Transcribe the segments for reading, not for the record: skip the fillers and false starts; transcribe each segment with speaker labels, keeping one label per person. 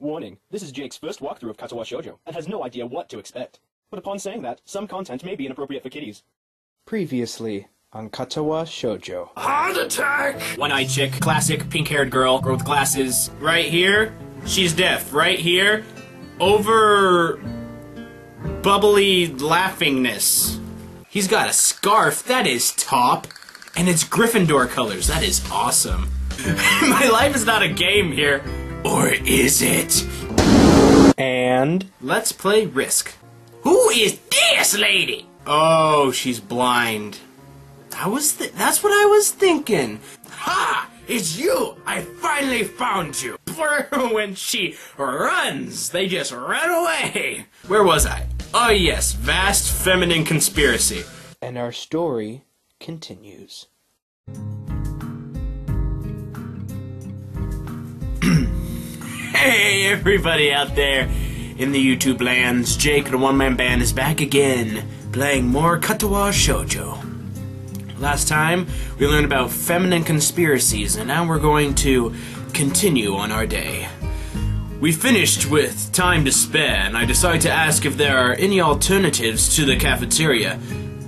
Speaker 1: Warning, this is Jake's first walkthrough of Katawa Shoujo, and has no idea what to expect. But upon saying that, some content may be inappropriate for kiddies.
Speaker 2: Previously on Katawa Shoujo.
Speaker 3: Heart attack! One-eyed chick, classic pink-haired girl with glasses. Right here, she's deaf. Right here, over bubbly laughingness. He's got a scarf, that is top. And it's Gryffindor colors, that is awesome. My life is not a game here. Or is it?
Speaker 2: And
Speaker 3: let's play Risk. Who is this lady? Oh, she's blind. That's what I was thinking. Ha! It's you! I finally found you! When she runs, they just run away! Where was I? Oh yes, vast feminine conspiracy.
Speaker 2: And our story continues.
Speaker 3: Hey everybody out there in the YouTube lands, Jake the OneManBand is back again, playing more Katawa Shoujo. Last time, we learned about feminine conspiracies, and now we're going to continue on our day. We finished with time to spare, and I decided to ask if there are any alternatives to the cafeteria,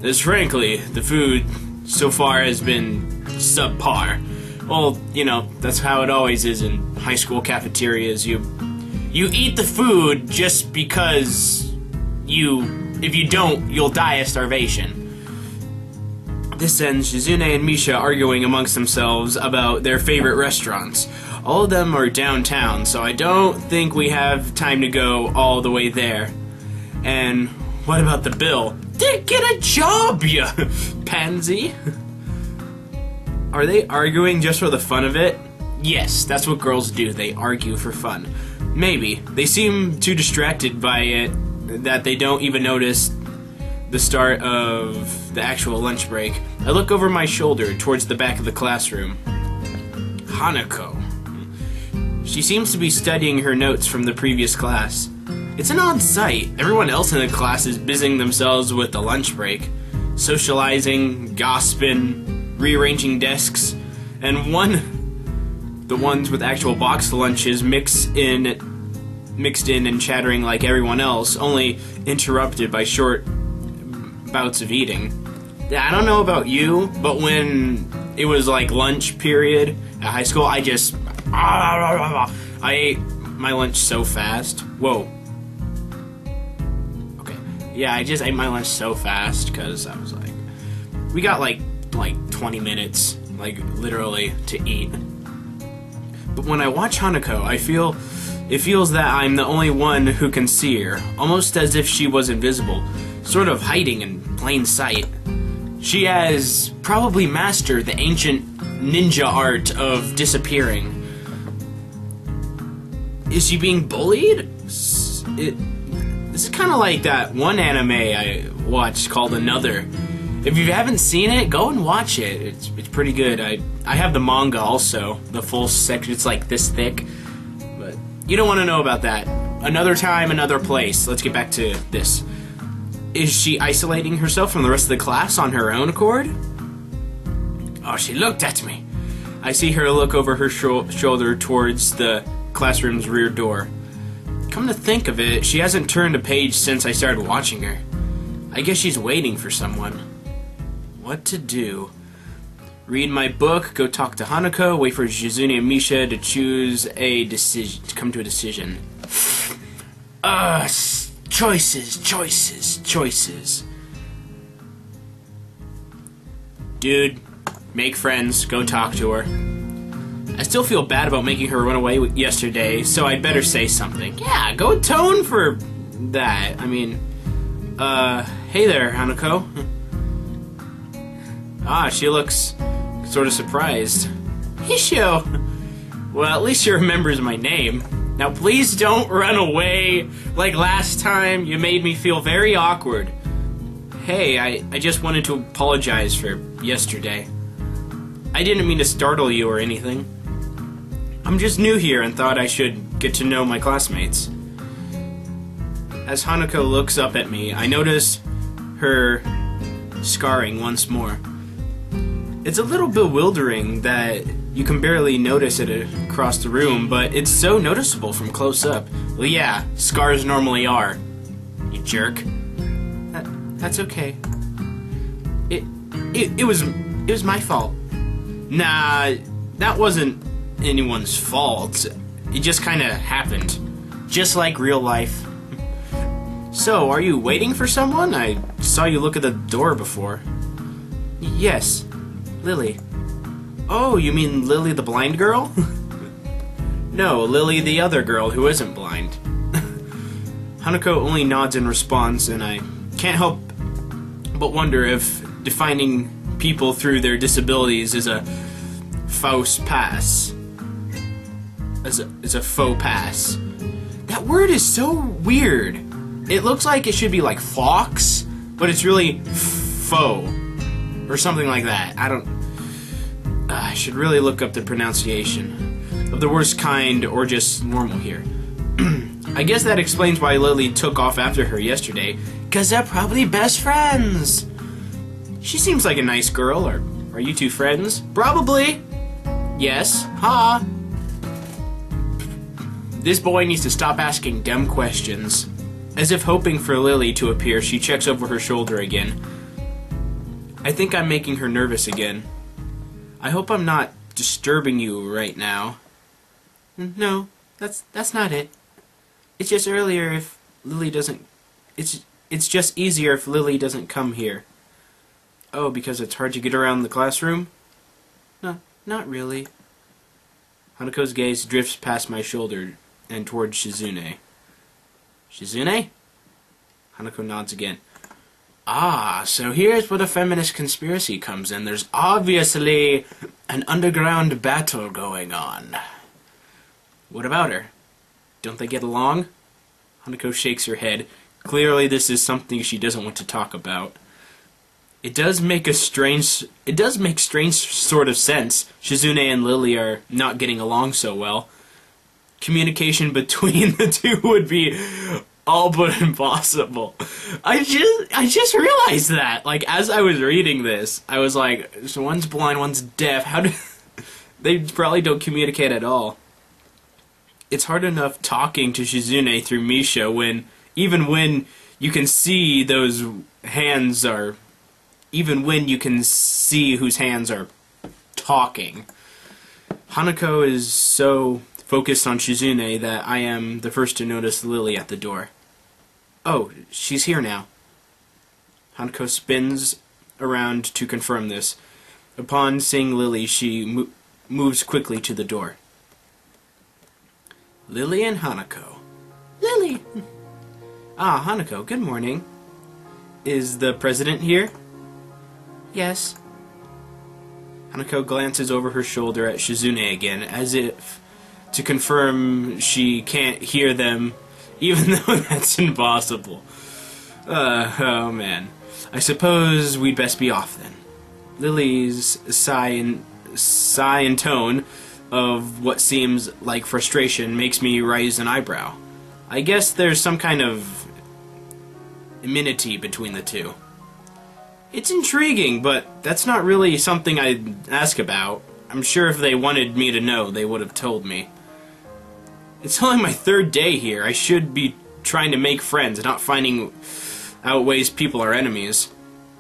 Speaker 3: as frankly, the food so far has been subpar. Well, you know, that's how it always is in high school cafeterias. You eat the food just because if you don't, you'll die of starvation. This ends Shizune and Misha arguing amongst themselves about their favorite restaurants. All of them are downtown, so I don't think we have time to go all the way there. And what about the bill? Get a job, you pansy! Are they arguing just for the fun of it? Yes, that's what girls do. They argue for fun. Maybe. They seem too distracted by it that they don't even notice the start of the actual lunch break. I look over my shoulder towards the back of the classroom. Hanako. She seems to be studying her notes from the previous class. It's an odd sight. Everyone else in the class is busying themselves with the lunch break. Socializing, gossiping, rearranging desks, and the ones with actual boxed lunches mixed in and chattering like everyone else, only interrupted by short bouts of eating. I don't know about you, but when it was like lunch period at high school, I ate my lunch so fast. Whoa. Okay. Yeah, I just ate my lunch so fast because I was like, we got like 20 minutes, like literally, to eat. But when I watch Hanako, it feels that I'm the only one who can see her, almost as if she was invisible, sort of hiding in plain sight. She has probably mastered the ancient ninja art of disappearing. Is she being bullied? This is kind of like that one anime I watched called Another. If you haven't seen it, go and watch it. It's pretty good. I have the manga also, the full section. It's like this thick, but you don't want to know about that. Another time, another place. Let's get back to this. Is she isolating herself from the rest of the class on her own accord? Oh, she looked at me. I see her look over her shoulder towards the classroom's rear door. Come to think of it, she hasn't turned a page since I started watching her. I guess she's waiting for someone. What to do? Read my book, go talk to Hanako, wait for Shizune and Misha to choose a decision, to come to a decision. Choices. Dude, make friends, go talk to her. I still feel bad about making her run away yesterday, so I'd better say something. Yeah, go atone for that. I mean, hey there, Hanako. Ah, she looks sort of surprised. Hisho! Well, at least she remembers my name. Now please don't run away like last time. You made me feel very awkward. Hey, I just wanted to apologize for yesterday. I didn't mean to startle you or anything. I'm just new here and thought I should get to know my classmates. As Hanako looks up at me, I notice her scarring once more. It's a little bewildering that You can barely notice it across the room, but it's so noticeable from close up. Well, yeah, scars normally are. You jerk. That's okay. It was my fault. Nah, that wasn't anyone's fault. It just kind of happened. Just like real life. So, are you waiting for someone? I saw you look at the door before. Yes, Lily. Oh, you mean Lily the blind girl? No, Lily the other girl who isn't blind. Hanako only nods in response, and I can't help but wonder if defining people through their disabilities is a faux pass. Is a faux pass. That word is so weird. It looks like it should be like fox, but it's really faux. Or something like that. I should really look up the pronunciation of the worst kind or just normal here. I guess that explains why Lily took off after her yesterday. 'Cause they're probably best friends. She seems like a nice girl. Are you two friends? Probably. Yes. Ha. This boy needs to stop asking dumb questions. As if hoping for Lily to appear, she checks over her shoulder again. I think I'm making her nervous again. I hope I'm not disturbing you right now. No, that's not it. It's just earlier if Lily doesn't... It's just easier if Lily doesn't come here. Oh, because it's hard to get around the classroom? No, not really. Hanako's gaze drifts past my shoulder and toward Shizune. Shizune? Hanako nods again. Ah, so here's where the feminist conspiracy comes in. There's obviously an underground battle going on. What about her? Don't they get along? Hanako shakes her head. Clearly this is something she doesn't want to talk about. It does make strange sort of sense. Shizune and Lily are not getting along so well. Communication between the two would be all but impossible. I just realized that. Like, as I was reading this, I was like, so one's blind, one's deaf. How do... They probably don't communicate at all. It's hard enough talking to Shizune through Misha even when you can see those hands are... Even when you can see whose hands are talking. Hanako is so focused on Shizune that I am the first to notice Lily at the door. Oh, she's here now. Hanako spins around to confirm this. Upon seeing Lily, she moves quickly to the door. Lily and Hanako. Lily! Ah, Hanako, good morning. Is the president here? Yes. Hanako glances over her shoulder at Shizune again, as if to confirm she can't hear them, even though that's impossible. Oh man. I suppose we'd best be off then. Lily's sigh and tone of what seems like frustration makes me raise an eyebrow. I guess there's some kind of enmity between the two. It's intriguing, but that's not really something I'd ask about. I'm sure if they wanted me to know, they would have told me. It's only my third day here. I should be trying to make friends, not finding out ways people are enemies.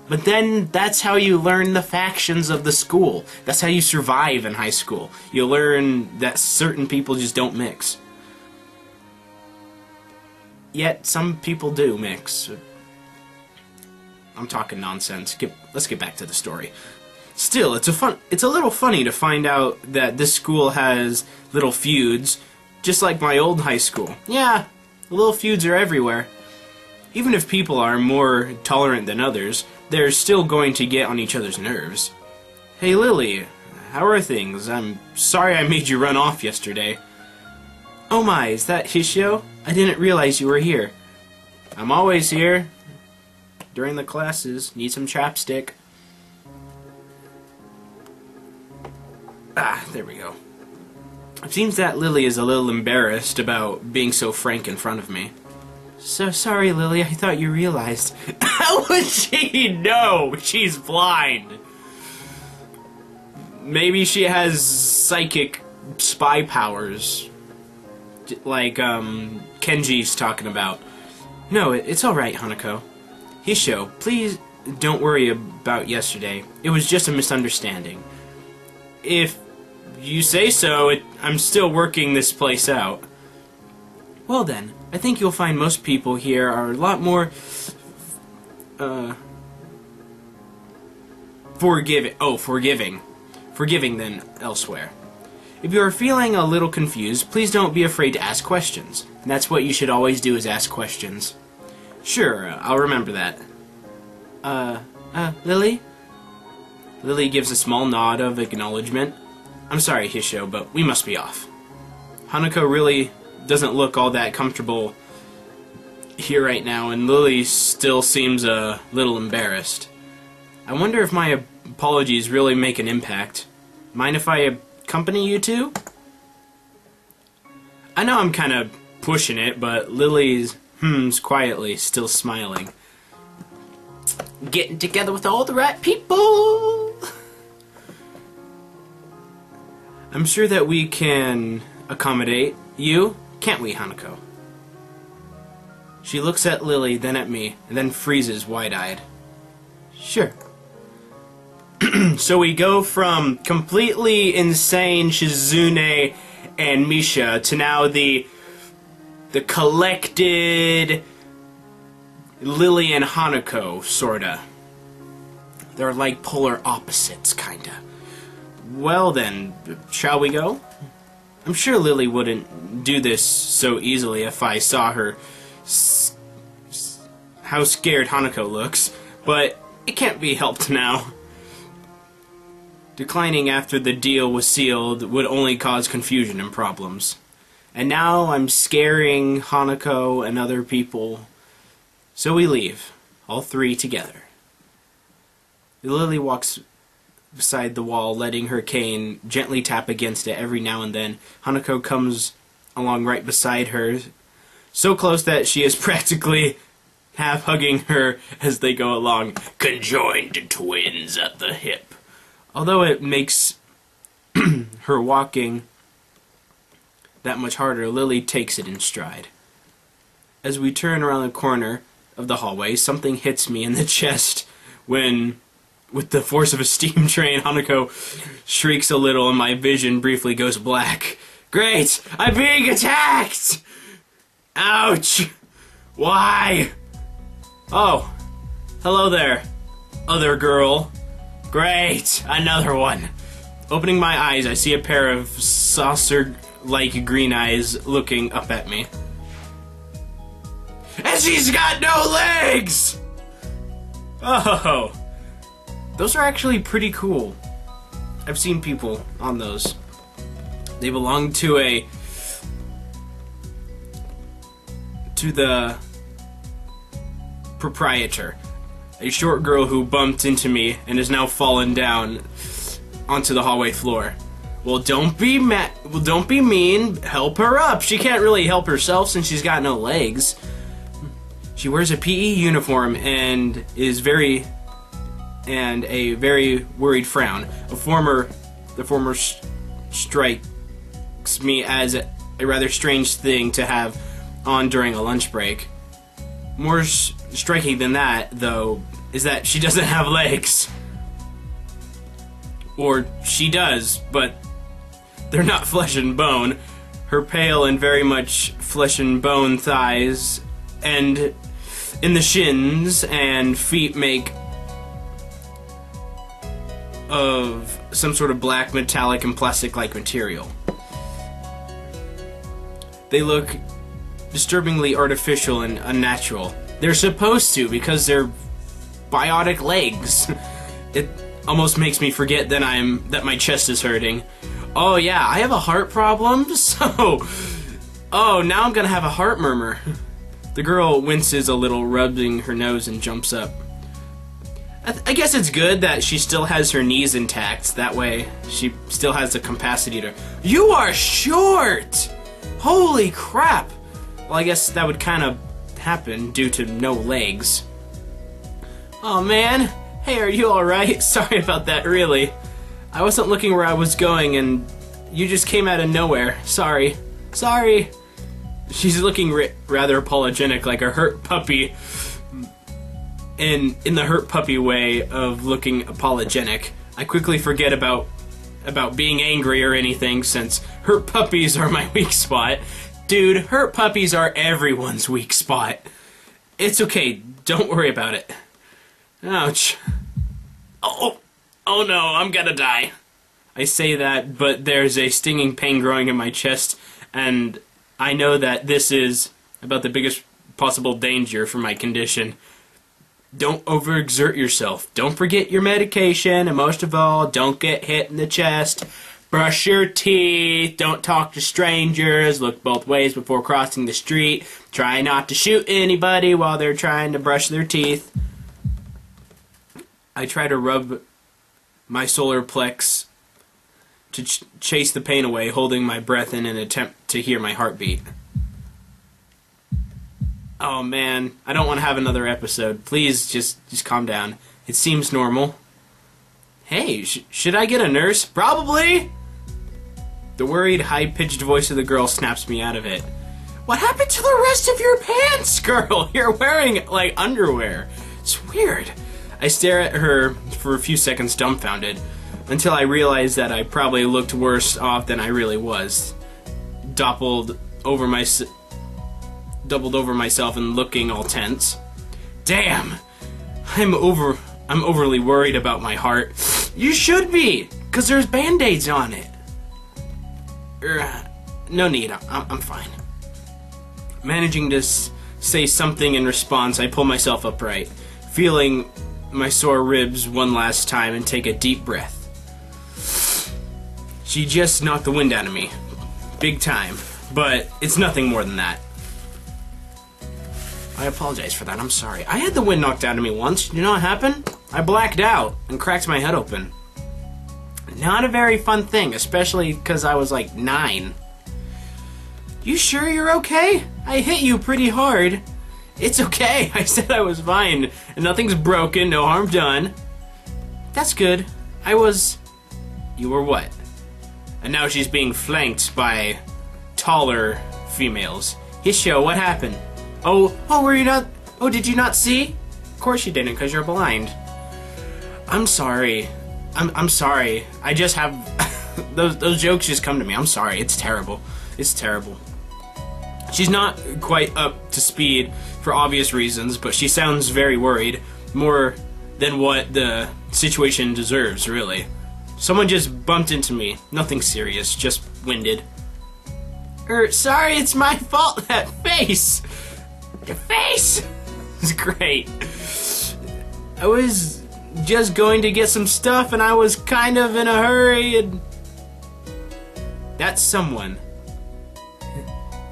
Speaker 3: But then, that's how you learn the factions of the school. That's how you survive in high school. You learn that certain people just don't mix. Yet, some people do mix. I'm talking nonsense. Let's get back to the story. Still, it's a little funny to find out that this school has little feuds, just like my old high school. Yeah, little feuds are everywhere. Even if people are more tolerant than others, they're still going to get on each other's nerves. Hey Lily, how are things? I'm sorry I made you run off yesterday. Oh my, is that Hishio? I didn't realize you were here. I'm always here. During the classes. Need some chapstick. Ah, there we go. It seems that Lily is a little embarrassed about being so frank in front of me. So sorry, Lily, I thought you realized. How would she know? She's blind. Maybe she has psychic spy powers. Like, Kenji's talking about. No, it's alright, Hanako. Hisho, please don't worry about yesterday. It was just a misunderstanding. If you say so, I'm still working this place out. Well then, I think you'll find most people here are a lot more, forgiving than elsewhere. If you are feeling a little confused, please don't be afraid to ask questions. That's what you should always do, is ask questions. Sure, I'll remember that. Lily? Lily gives a small nod of acknowledgement. I'm sorry, Hisho, but we must be off. Hanako really doesn't look all that comfortable here right now, and Lily still seems a little embarrassed. I wonder if my apologies really make an impact. Mind if I accompany you two? I know I'm kind of pushing it, but Lily's quietly, still smiling. Getting together with all the right people! I'm sure that we can accommodate you, can't we, Hanako? She looks at Lily, then at me, and then freezes wide-eyed. Sure. So we go from completely insane Shizune and Misha to now the collected Lily and Hanako, sorta. They're like polar opposites, kinda. Well then, shall we go? I'm sure Lily wouldn't do this so easily if I saw her how scared Hanako looks, but it can't be helped now. Declining after the deal was sealed would only cause confusion and problems. And now I'm scaring Hanako and other people. So we leave, all three together. Lily walks beside the wall, letting her cane gently tap against it every now and then. Hanako comes along right beside her, so close that she is practically half hugging her as they go along, conjoined twins at the hip. Although it makes her walking that much harder, Lily takes it in stride. As we turn around the corner of the hallway, something hits me in the chest when, with the force of a steam train, Hanako shrieks a little and my vision briefly goes black. Great! I'm being attacked! Ouch! Why? Oh, hello there, other girl. Great! Another one! Opening my eyes, I see a pair of saucer-like green eyes looking up at me. And she's got no legs! Oh, those are actually pretty cool. I've seen people on those. They belong to the proprietor. A short girl who bumped into me and has now fallen down onto the hallway floor. Well, don't be mean. Help her up. She can't really help herself since she's got no legs. She wears a PE uniform and a very worried frown. The former strikes me as a rather strange thing to have on during a lunch break. More striking than that, though, is that she doesn't have legs. Or she does, but they're not flesh and bone. Her pale and very much flesh and bone thighs and in the shins and feet make of some sort of black metallic and plastic-like material. They look disturbingly artificial and unnatural. They're supposed to, because they're biotic legs. It almost makes me forget that my chest is hurting. Oh yeah, I have a heart problem, so... Oh, now I'm gonna have a heart murmur. The girl winces a little, rubbing her nose, and jumps up. I guess it's good that she still has her knees intact. That way, she still has the capacity to... You are short! Holy crap! Well, I guess that would kind of happen due to no legs. Oh man, hey, are you alright? Sorry about that, really. I wasn't looking where I was going, and you just came out of nowhere. Sorry. Sorry. She's looking rather apologetic, like a hurt puppy. In the hurt puppy way of looking apologetic. I quickly forget about being angry or anything, since hurt puppies are my weak spot. Dude, hurt puppies are everyone's weak spot. It's okay, don't worry about it. Ouch. Oh no, I'm gonna die. I say that, but there's a stinging pain growing in my chest, and I know that this is about the biggest possible danger for my condition. Don't overexert yourself. Don't forget your medication, and most of all, don't get hit in the chest. Brush your teeth. Don't talk to strangers. Look both ways before crossing the street. Try not to shoot anybody while they're trying to brush their teeth. I try to rub my solar plex to chase the pain away, holding my breath in an attempt to hear my heartbeat. Oh man, I don't want to have another episode. Please, just calm down. It seems normal. Hey, should I get a nurse? Probably! The worried, high-pitched voice of the girl snaps me out of it. What happened to the rest of your pants, girl? You're wearing, like, underwear. It's weird. I stare at her for a few seconds dumbfounded, until I realize that I probably looked worse off than I really was. Doubled over myself and looking all tense. Damn! I'm overly worried about my heart. You should be, 'cause there's band-aids on it. No need, I'm fine. Managing to say something in response, I pull myself upright, feeling my sore ribs one last time and take a deep breath. She just knocked the wind out of me. Big time. But it's nothing more than that. I apologize for that, I'm sorry. I had the wind knocked out of me once. You know what happened? I blacked out and cracked my head open. Not a very fun thing, especially because I was like 9. You sure you're okay? I hit you pretty hard. It's okay, I said I was fine. And nothing's broken, no harm done. That's good. You were what? And now she's being flanked by taller females. Hisho, what happened? Were you not? Oh, did you not see? Of course you didn't, because you're blind. I'm sorry. I'm sorry. I just have those jokes just come to me. I'm sorry. It's terrible. It's terrible. She's not quite up to speed for obvious reasons, but she sounds very worried, more than what the situation deserves, really. Someone just bumped into me. Nothing serious, just winded. Sorry, it's my fault. That face. Your face. It's great. I was just going to get some stuff, and I was kind of in a hurry, and that's someone.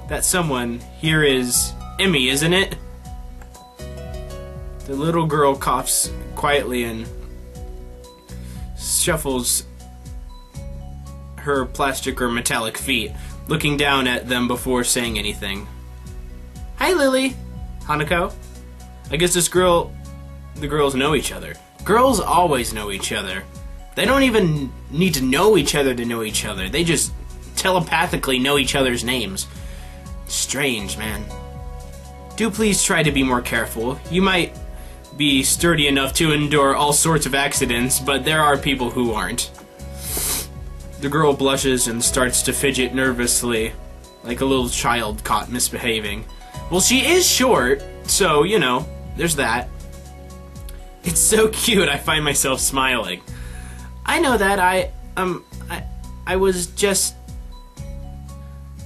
Speaker 3: That someone here is Emmy, isn't it? The little girl coughs quietly and shuffles her plastic or metallic feet, looking down at them before saying anything. Hi, Lily. Hanako. I guess the girls know each other. Girls always know each other. They don't even need to know each other to know each other. They just telepathically know each other's names. Strange, man. Do please try to be more careful. You might be sturdy enough to endure all sorts of accidents, but there are people who aren't. The girl blushes and starts to fidget nervously, like a little child caught misbehaving. Well, she is short, so, you know, there's that. It's so cute, I find myself smiling. I know that, I was just...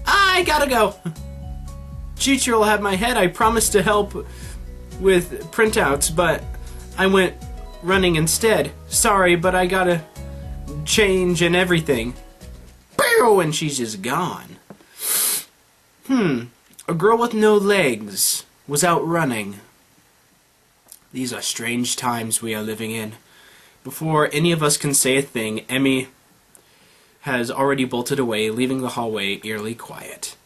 Speaker 3: I gotta go. Teacher will have my head. I promised to help with printouts, but I went running instead. Sorry, but I gotta change and everything. Bow! And she's just gone. A girl with no legs was out running. These are strange times we are living in. Before any of us can say a thing, Emmy has already bolted away, leaving the hallway eerily quiet.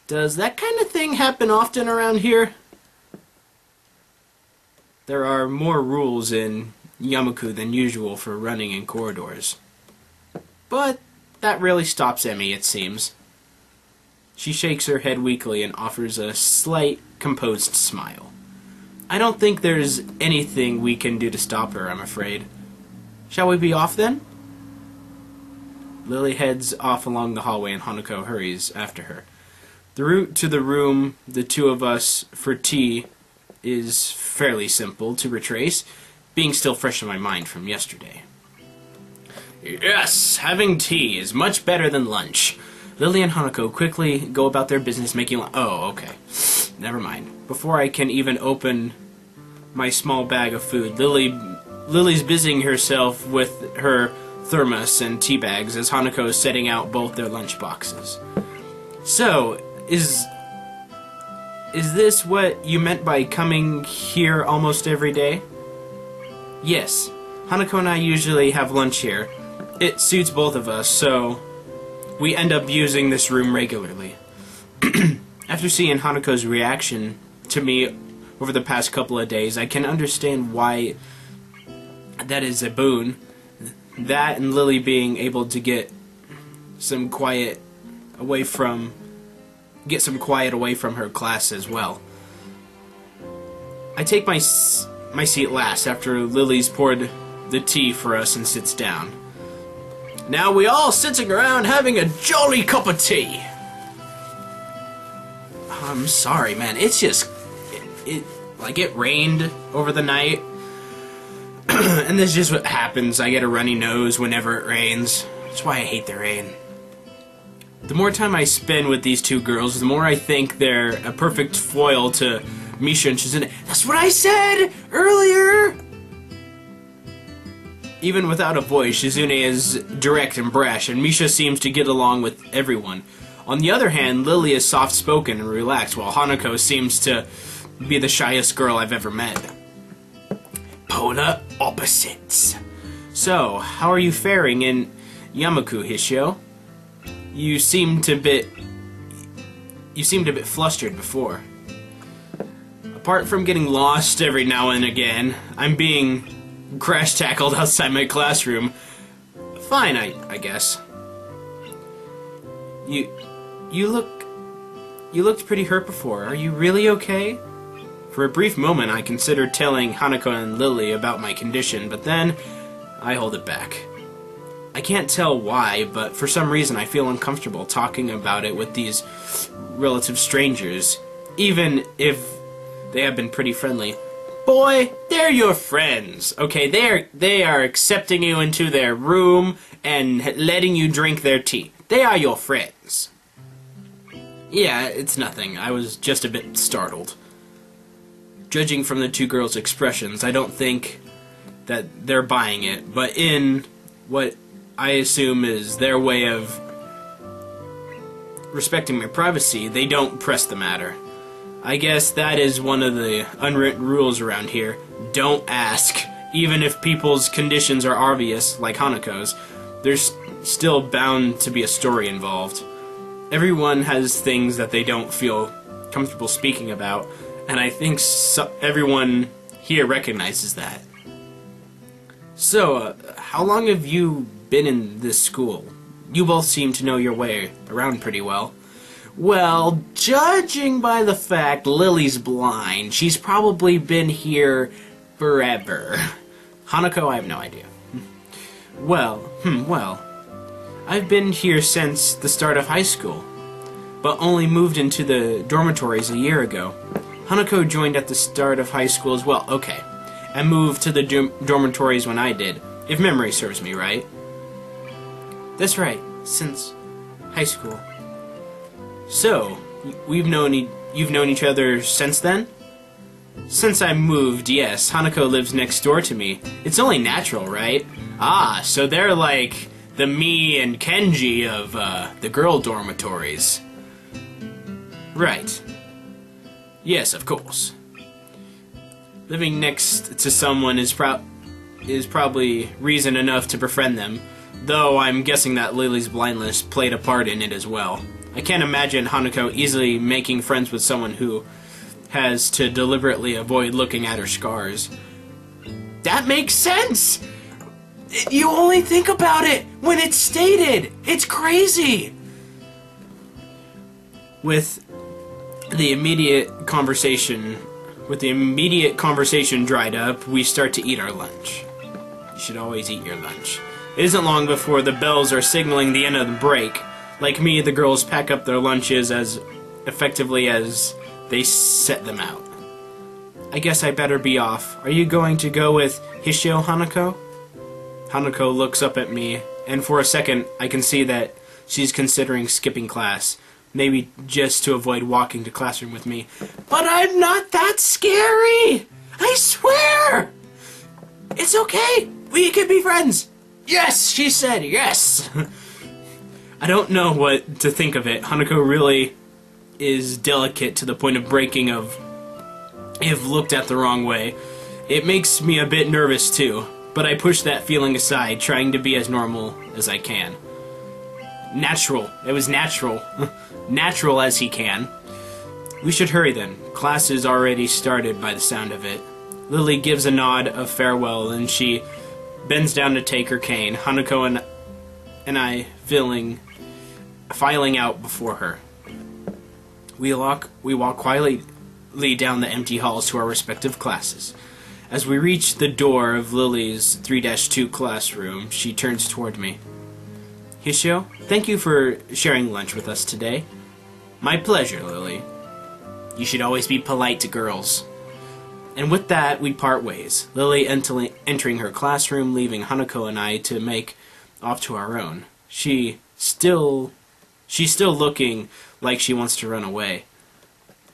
Speaker 3: Does that kind of thing happen often around here? There are more rules in Yamaku than usual for running in corridors. but that really stops Emmy, it seems. She shakes her head weakly and offers a slight, composed smile. I don't think there's anything we can do to stop her, I'm afraid. Shall we be off then? Lily heads off along the hallway and Hanako hurries after her. The route to the room the two of us for tea is fairly simple to retrace, being still fresh in my mind from yesterday. Yes, having tea is much better than lunch. Lily and Hanako quickly go about their business making lunch. Oh, okay. Never mind. Before I can even open my small bag of food, Lily's busying herself with her thermos and tea bags as Hanako is setting out both their lunch boxes. So, is this what you meant by coming here almost every day? Yes. Hanako and I usually have lunch here. It suits both of us, so we end up using this room regularly. After seeing Hanako's reaction to me over the past couple of days, I can understand why that is a boon. That and Lily being able to get some quiet away from her class as well. I take my seat last after Lily's poured the tea for us and sits down. Now we all sitting around having a jolly cup of tea. I'm sorry, man. It's just it rained over the night. And this is just what happens. I get a runny nose whenever it rains. That's why I hate the rain. The more time I spend with these two girls, the more I think they're a perfect foil to Misha and Shizune. That's what I said earlier! Even without a voice, Shizune is direct and brash, and Misha seems to get along with everyone. On the other hand, Lily is soft-spoken and relaxed, while Hanako seems to be the shyest girl I've ever met. Polar opposites. So, how are you faring in Yamaku, Hishio? You seemed a bit flustered before. Apart from getting lost every now and again, I'm being crash-tackled outside my classroom. Fine, I guess. You looked pretty hurt before. Are you really okay? For a brief moment, I considered telling Hanako and Lily about my condition, but then I hold it back. I can't tell why, but for some reason I feel uncomfortable talking about it with these relative strangers, even if they have been pretty friendly. Boy, they're your friends, okay? They are accepting you into their room and letting you drink their tea. They are your friends. Yeah, it's nothing. I was just a bit startled. Judging from the two girls' expressions, I don't think that they're buying it, but in what I assume is their way of respecting my privacy, they don't press the matter. I guess that is one of the unwritten rules around here. Don't ask. Even if people's conditions are obvious, like Hanako's, there's still bound to be a story involved. Everyone has things that they don't feel comfortable speaking about, and I think everyone here recognizes that. So, how long have you been in this school? You both seem to know your way around pretty well. Well, judging by the fact Lily's blind, she's probably been here forever. Hanako, I have no idea. Well, I've been here since the start of high school, but only moved into the dormitories a year ago. Hanako joined at the start of high school as well. Okay, and moved to the dormitories when I did, if memory serves me right. That's right, since high school. So, you've known each other since then? Since I moved, yes. Hanako lives next door to me. It's only natural, right? Ah, so they're like the me and Kenji of the girl dormitories. Right. Yes, of course. Living next to someone is probably reason enough to befriend them, though I'm guessing that Lily's blindness played a part in it as well. I can't imagine Hanako easily making friends with someone who has to deliberately avoid looking at her scars. That makes sense! You only think about it when it's stated. It's crazy. With the immediate conversation dried up, we start to eat our lunch. You should always eat your lunch. It isn't long before the bells are signaling the end of the break. Like me, the girls pack up their lunches as effectively as they set them out. I guess I better be off. Are you going to go with Hishio, Hanako? Hanako looks up at me, and for a second I can see that she's considering skipping class. Maybe just to avoid walking to classroom with me. But I'm not that scary! I swear! It's okay! We can be friends! Yes! She said yes! I don't know what to think of it. Hanako really is delicate to the point of breaking if looked at the wrong way. It makes me a bit nervous too, but I push that feeling aside, trying to be as normal as I can. Natural. It was natural. Natural as he can. We should hurry then. Class is already started by the sound of it. Lily gives a nod of farewell and she bends down to take her cane. Hanako and I filing out before her. We walk quietly down the empty halls to our respective classes. As we reach the door of Lily's 3-2 classroom, she turns toward me. Hishio, thank you for sharing lunch with us today. My pleasure, Lily. You should always be polite to girls. And with that, we part ways, Lily entering her classroom, leaving Hanako and I to make off to our own. She's still looking like she wants to run away.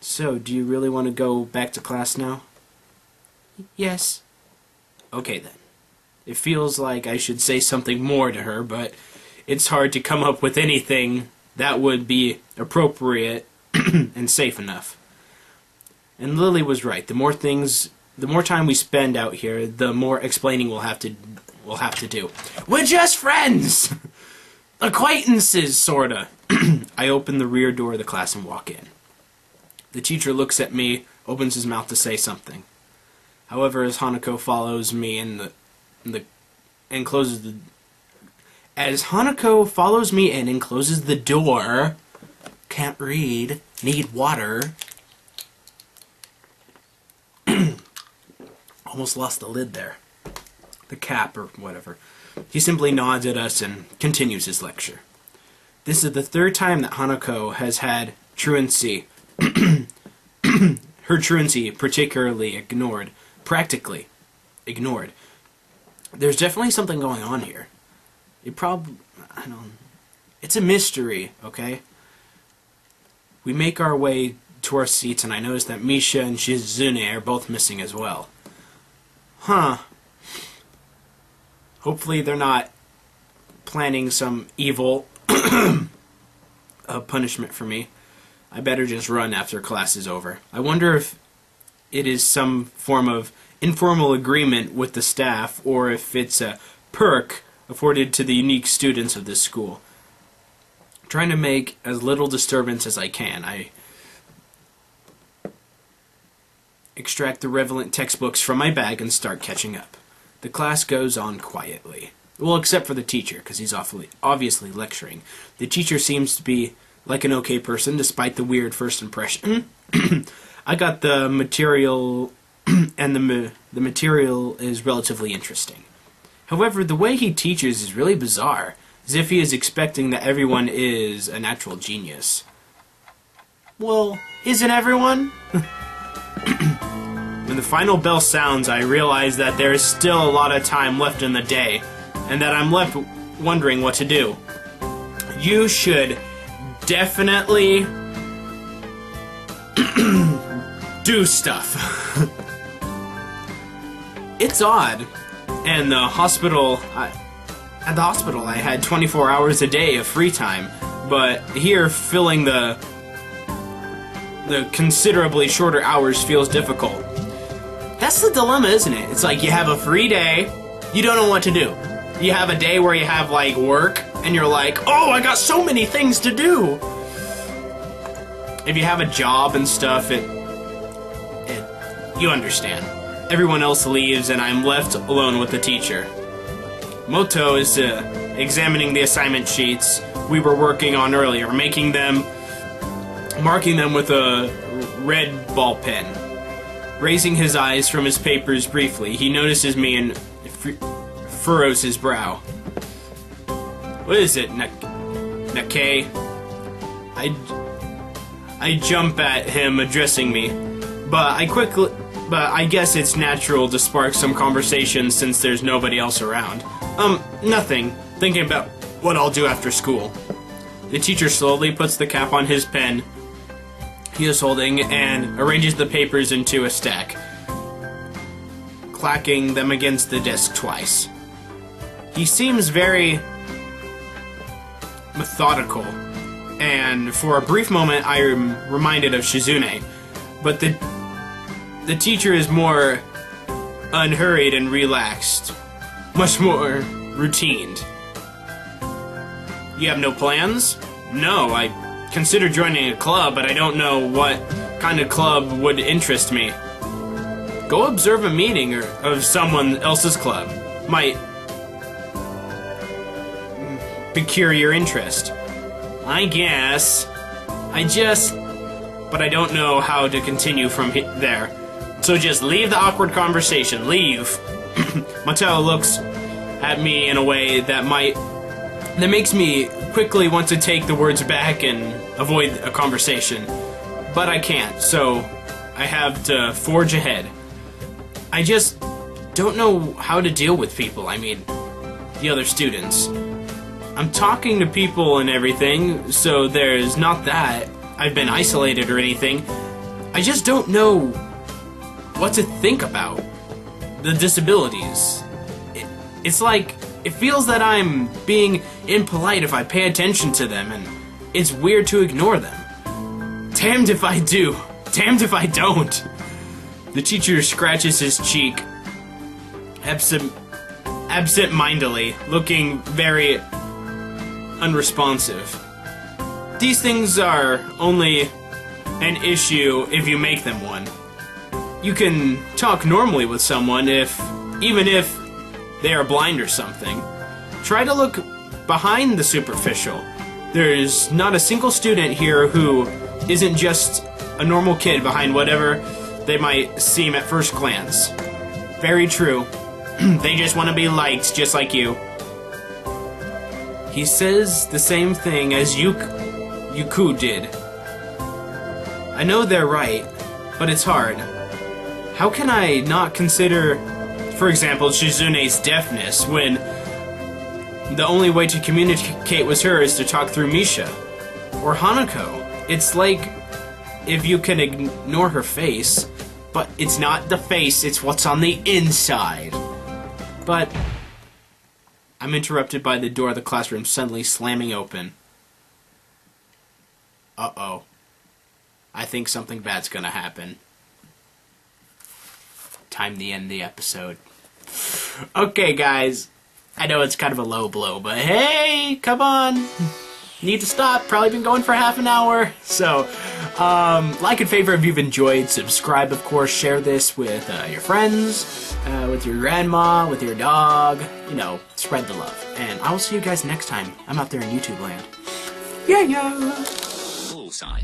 Speaker 3: So, do you really want to go back to class now? Yes. Okay then. It feels like I should say something more to her, but it's hard to come up with anything that would be appropriate and safe enough. And Lily was right. The more time we spend out here, the more explaining we'll have to do. We're just friends! Acquaintances, sorta. I open the rear door of the class and walk in. The teacher looks at me, opens his mouth to say something. However, as Hanako follows me and closes the door, can't read, need water. Almost lost the lid there. The cap or whatever. He simply nods at us and continues his lecture. This is the third time that Hanako has had truancy. Her truancy practically ignored. There's definitely something going on here. It's a mystery, okay? We make our way to our seats, and I notice that Misha and Shizune are both missing as well. Huh. Hopefully they're not planning some evil punishment for me. I better just run after class is over. I wonder if it is some form of informal agreement with the staff, or if it's a perk afforded to the unique students of this school. I'm trying to make as little disturbance as I can. I extract the relevant textbooks from my bag and start catching up. The class goes on quietly. Well, except for the teacher, because he's obviously lecturing. The teacher seems to be like an okay person, despite the weird first impression. I got the material, and the material is relatively interesting. However, the way he teaches is really bizarre, as if he is expecting that everyone is a natural genius. Well, isn't everyone? When the final bell sounds, I realize that there is still a lot of time left in the day, and that I'm left wondering what to do. You should definitely do stuff. It's odd. And at the hospital I had 24 hours a day of free time, but here filling the considerably shorter hours feels difficult. That's the dilemma, isn't it? It's like you have a free day, you don't know what to do. You have a day where you have like work, and you're like, oh, I got so many things to do. If you have a job and stuff, you understand. Everyone else leaves, and I'm left alone with the teacher. Moto is examining the assignment sheets we were working on earlier, marking them with a red ball pen. Raising his eyes from his papers briefly, he notices me and furrows his brow. What is it, Nake? I jump at him addressing me, but I guess it's natural to spark some conversation since there's nobody else around. Nothing. Thinking about what I'll do after school. The teacher slowly puts the cap on his pen he is holding and arranges the papers into a stack, clacking them against the desk twice. He seems very methodical, and for a brief moment I am reminded of Shizune, but the teacher is more unhurried and relaxed, much more routined. You have no plans? No, I consider joining a club, but I don't know what kind of club would interest me. Go observe a meeting of someone else's club. Might pique your interest. I guess. But I don't know how to continue from there. So just leave the awkward conversation. Leave. Mateo looks at me in a way that makes me quickly want to take the words back and avoid a conversation. But I can't, so I have to forge ahead. I just don't know how to deal with people, I mean, the other students. I'm talking to people and everything, so there's not that I've been isolated or anything. I just don't know what to think about the disabilities. It's like, it feels that I'm being impolite if I pay attention to them, and it's weird to ignore them. Damned if I do. Damned if I don't. The teacher scratches his cheek absent-mindedly, looking very unresponsive. These things are only an issue if you make them one. You can talk normally with someone even if they are blind or something. Try to look behind the superficial. There's not a single student here who isn't just a normal kid behind whatever they might seem at first glance. Very true. They just want to be liked, just like you. He says the same thing as Yuku did. I know they're right, but it's hard. How can I not consider, for example, Shizune's deafness when the only way to communicate with her is to talk through Misha? Or Hanako. It's like if you can ignore her face, but it's not the face, it's what's on the inside. But I'm interrupted by the door of the classroom suddenly slamming open. Uh-oh. I think something bad's gonna happen. Time to end the episode. Okay, guys. I know it's kind of a low blow, but hey, come on. Need to stop. Probably been going for half an hour. So, like and favorite if you've enjoyed. Subscribe, of course. Share this with your friends, with your grandma, with your dog. You know, spread the love. And I will see you guys next time. I'm out there in YouTube land. Yeah.
Speaker 4: Bullseye.